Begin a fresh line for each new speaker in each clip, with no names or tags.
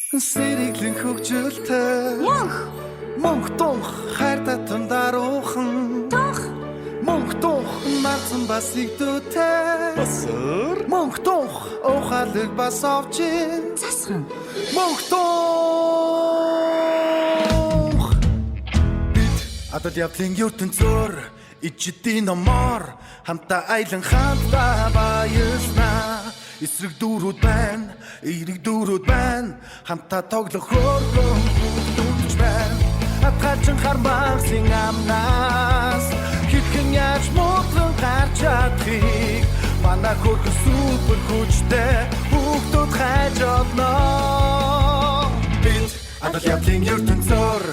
Сэрэглэн хөгжилтэй Мөнх дунх хайртай тундаруухан Мөнх дунх марцсан бас игдүүтэй Мөнх дунх ухаалыг бас овчин Мөнх дунх Бид адал явдлын ертөнцөөр ичдийн номоор хамтаа айлан хамтаа баярлнаа Эсрэг дүүрүүд байна, эерэг дүүрүүд байна хамтаа тоглох хөргөн дүнж байна Атгалжин хармагсын амнаас Хитгэн яаж муудлан гарч чадхыг Манай хөргөн супер хүчтэй бүгдүүд хайж олноо Бид адал явдлын ертөнцөөр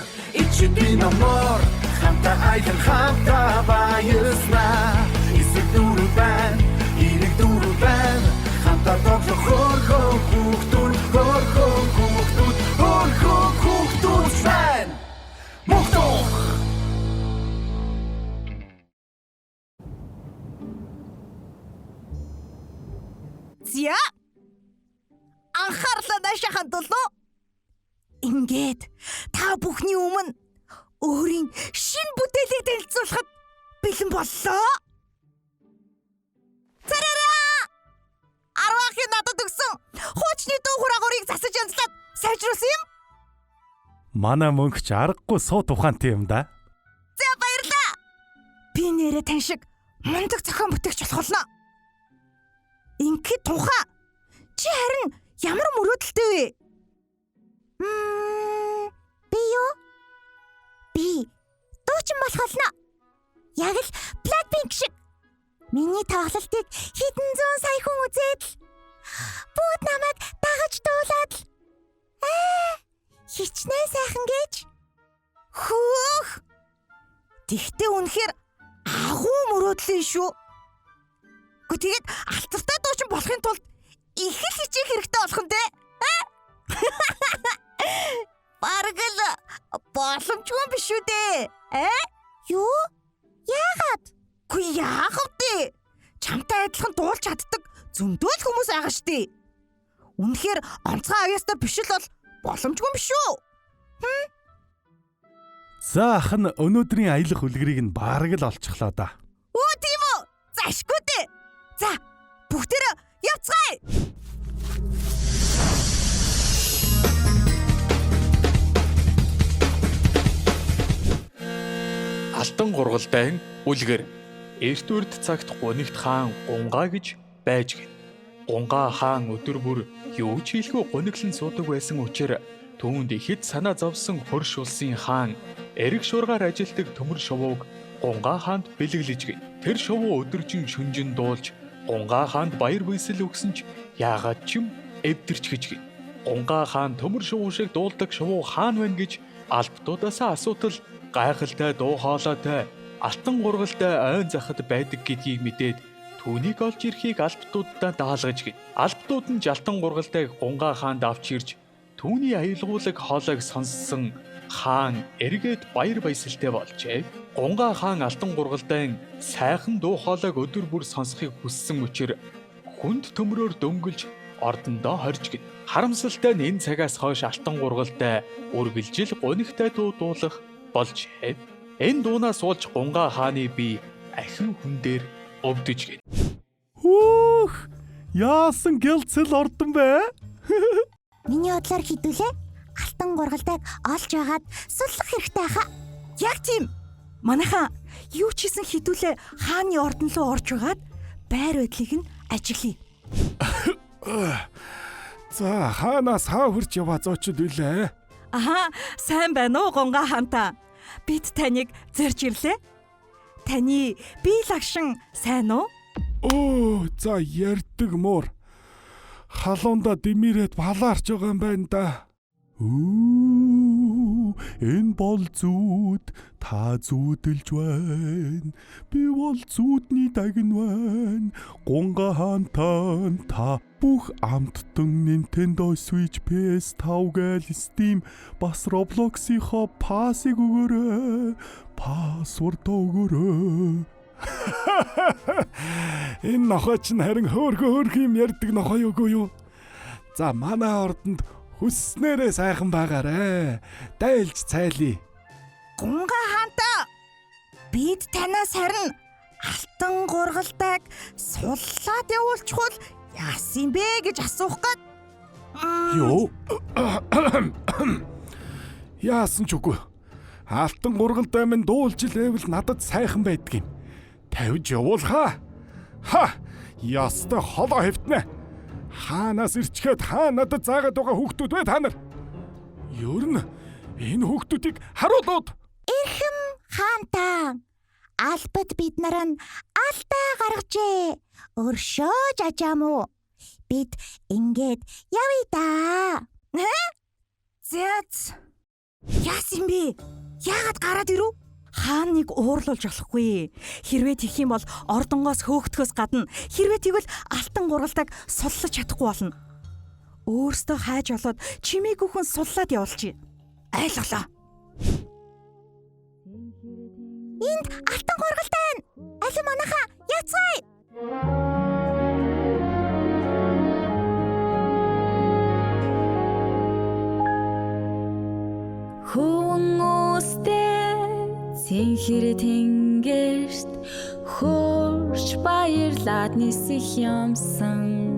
ичдийн номоор хамтаа айлан хамтаа баярлнаа Эсрэг дүүрүүд байна, эерэг дүүрүүд байна хамтаа тоглох хөргөн хүүхдүүд байна Мөнхдөх
Зя анхаарлаа наашаа хандуулаа. Ингээд та бүхний өмнө өөрийн шинэ бүтээлийг танилцуулахад бэлэн боллоо. Цараараа! Арвахын надад өгсөн хуучны дуу хураагуурыг засаж янзлаад сайжруулсан юм.
Манай мөнхч аргагүй суу тухаантай юм да.
За баярлаа. Би нэрээ тань шиг мундаг зохион бүтээгч болох болно. Ингээд тухай чи харин ямар мөрөөдөлтэй вэ? Би юу? Би дуучин болох болно. Яг л Blackpink шиг. Миний тоглолтыг хэдэн зуун сая хүн үзээд л бүгд намайг дагаж дуулаад л хичнээн сайхан гэж. Хөөх. Тэгтээ үнэхээр агуу мөрөөдлөө шүү. Тэгээд алтартай дуучин болохын тулд их л хичээх хэрэгтэй болох юм дээ. Бараг л боломжгүй биш үү дээ. Юу? Яагаад? Үгүй яагаад вэ? Чамтай адилхан дуулж чаддаг зөндөө л хүмүүс байгаа штий. Үнэхээр онцгой авьяастай биш л бол боломжгүй биш үү?
За ахын өнөөдрийн аялах үлгэрийг нь бараг л олчихлоо да.
Үу тийм үү? Зашгүй дээ. За бүгдээрээ явцгаая.
Алтан гургалдайн үлгэр. Эрт үрд цагт гунигт хаан гунгаа гэж байж гин. Гунгаа хаан өдөр бүр юу ч хийлгүй гуниглан суудаг байсан учраас түүнд ихэд санаа зовсон хөрш улсын хаан эрэг шуургаар ажилтдаг төмөр шувууг гунгаа хаанд бэлэглэж гин. Тэр шувуу өдөржин шүнжин дуулж гунгаа хаанд баяр баясгал өгсөн ч яагаад ч юм эвдэрч гэж гин. Гунгаа хаан төмөр шувуу шиг дуулдаг шувуу хаан байна гэж албатуудаасаа асуудал гайхалтай дуу хоолойтой алтан гургалтай ойн захад байдаг гэдгийг мэдээд түүнийг олж ирэхийг албатуудаа даалгаж гин. Албатууд нь алтан гургалтай гунгаа хаанд авч ирж түүний аюулгуулаг хоолойг сонссон хаан эргээд баяр баясгалтай болжээ. Гунгаа хаан алтан гургалтай сайхан дуу хоолойг өдөр бүр сонсохыг хүссэн учраас хүнд төмрөөр дөнгөлж ордондоо хорж гин. Харамсалтай нь энэ цагаас хойш алтан гургалтай үргэлжил гунигтай дуу дуулах болжээ. Энэ дуунаас суулж гунгаа хааны бие ахин хүн дээр өвдөж гин.
Хүүх! Яасан гэлцэл ордон бэ?
Миний бодлоор хідүүлээ. Алтан гургалдайг олж агаад суллах хэрэгтэй хаа. Яг тийм. Манайхан юу ч хийсэн хідүүлээ хааны ордон руу орж агаад байр байдлыг нь ажиглая.
За хаанаас хаа хурж яваа зоочд үлээ.
Аха, сайн байна уу гунгаа хаантаа? Бид таныг зорж ирлээ. Таны бие лагшин сайн уу?
Оо, за ярддаг муур. Халуунда дэмирээд балаарч байгаа юм байна да. Энэ бол зүуд та зүудэлж байна. Би бол зүудний дагн байна. Гунгаа хаантаа та бүх амттан Nintendo Switch PS5 гээл Steam бас Roblox-ийнхоо пассыг өгөөрэй. Пассворд өгөөрэй. Энэ нохой ч харин хөөрхөн юм ярьдаг нохой үгүй юу? За манай ордонд Хүснээрээ сайхан байгаарэ. Дайлж цайлъя.
Гунга хаантаа. Бид танаас харин алтан гургалтайг суллаад явуулчихвал яасан бэ гэж асуух гээд.
Юу? Яасан ч үгүй. Алтан гургалтай минь дуулж илээвэл надад сайхан байдг юм. Тавьж явуулхаа. Ха! Ястай холоо хэвтнэ. Хаанаас ирчгээд хаа надад заагаад байгаа хүүхдүүд вэ та нар? Ер нь энэ хүүхдүүдийг харуулууд.
Эрхэм хаантаа. Албад бид нараа алдаа гаргажээ. Өршөөж ажаамуу. Бид ингээд явъя да. Зяц. Яасан бэ? Яагаад гараад ирв? Хааныг уурлуулж болохгүй. Хэрвээ тийх юм бол ордонгоос хөөгдөхөөс гадна хэрвээ тэгвэл алтан гургалтайг суллаж чадахгүй болно. Өөртөө хайж болоод чимээг өхөн суллаад явуулчих. Ойлголоо. Энд алтан гургалтай байна. Алин манайхаа яцгаая.
Цэнхэр тэнгэрт хөрш баярлаад нисэх юмсан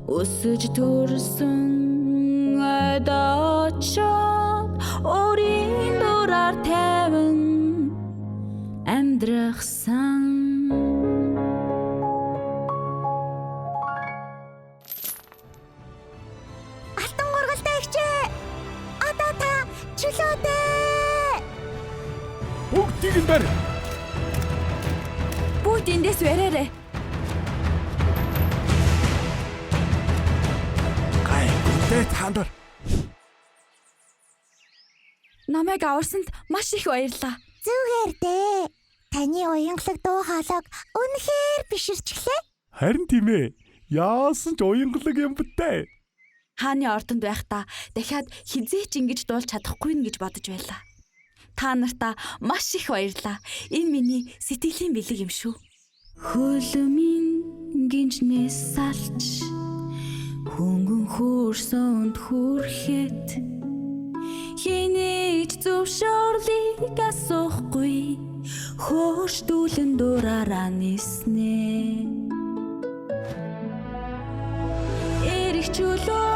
өсөж төрсөн одоочод өөрийн дураар тавин амьдрахсан
Алтан гургалтай ихчээ. Одоо та чөлөөтэй.
Бүгдийг нь барь.
бүгд эндээс бараарай.
Гайгүй та нар.
Намайг аварсанд маш их баярлалаа.
Зүгээр дээ. Таны уянгалаг дуу хоолойг үнэхээр биширчлээ.
Харин тийм ээ. Яасан ч уянгалаг юм битээ.
Хааны ордонд байхдаа дахиад хизээч ингэж дуулж чадахгүй нь гэж бодож байлаа. Та нартаа маш их баярлалаа. Энэ миний сэтгэлийн бэлэг юм шүү. Хөлөмийн гинжнээс салж хөнгөн хөрсөнд хүрэхэд хинэж зөвшөөрлийг асуухгүй хөөшдүүлэн дураараа ниснэ. Эрэх чөлөө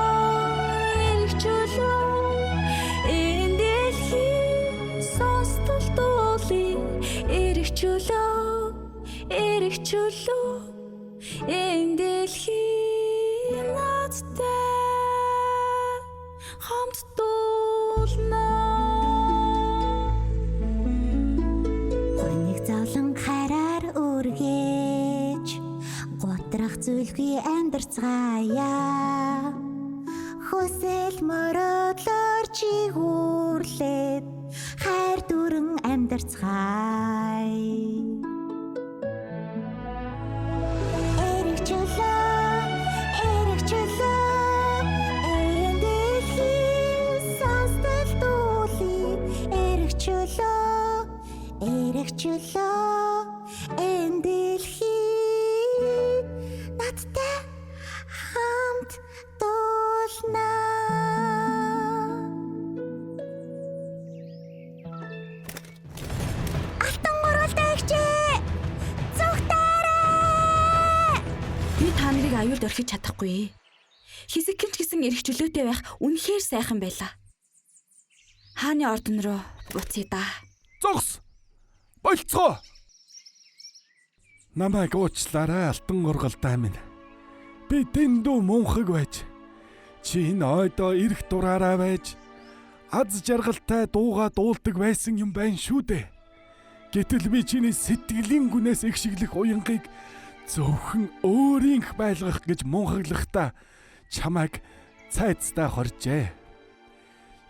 энэ дэлхийн сонстол дуули эрэх чөлөө энэ дэлхийн надтай хамт дуулна.
Хоног завлан хараар үргэж готрах зүйлгүй амьдарцгаая. Хүсэл мөрөөдлөөр чигүүрлээд хайр дүрэн амьдарцгаая. Эрэх чөлөө энэ дэлхийн сонсдол дуули эрэх чөлөө энэ дэлхийн надтай хамт дуулна. Алтан гурвалтай ихчээ. Зүгтээрээ.
Би та нарыг аюулд орхиж чадахгүй. Хэсэгхэн ч гэсэн эрэх чөлөөтэй байх үнэхээр сайхан байлаа. Хааны ордон руу буцъя да.
Зогс. Болцгоо. Намайг уучлаарай алтан гургалтай минь. Би дэндүү мунхаг байж. Чи энэ ойдоо ирэх дураараа байж аз жаргалтай дууга дуулдаг байсан юм байна шүү дээ. Гэтэл би чиний сэтгэлийн гүнээс их шиглэх уянгийг зөвхөн өөрийнх байлгах гэж мунхаглахдаа чамайг цайцтай хоржээ.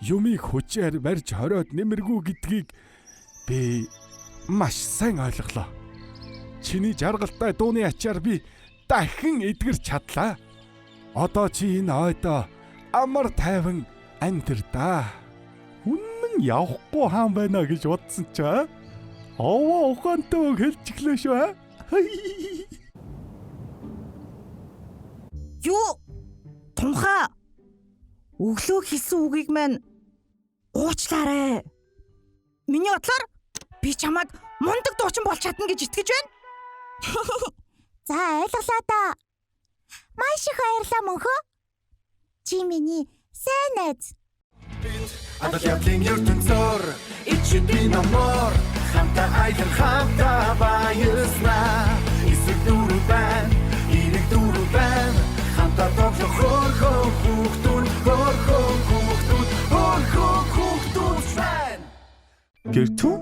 Юмыг хүчээр барьж хориод нэмэргүй гэдгийг би маш сайн ойлголоо. Чиний жаргалтай дууны ачаар би дахин эдгэрч чадлаа. Одоо чи энэ ойдоо амар тайван амьдрдаа. Үнэн явахгүй хаан байна гэж бодсон ч аа. Овоо ухаантай хэлчихлээ шүү аа.
Юу? Тунхаа. өглөө хэлсэн үгийг маань уучлаарай. Миний бодлоор би чамайг мундаг дуучин болж чадна гэж итгэж байна. За ойлголоо доо. Маш их баярлалаа мөнхөө. Чи миний сайн найз.
Адал явдлын ертөнцөөр ичдэг номоор хамтаа айлан хамтаа баярлаа. Эсрэг дөрөв байна, ирэг дөрөв байна. Хамтаа тоглох хөрхөө хүүхдүүд байна.
Гэртүү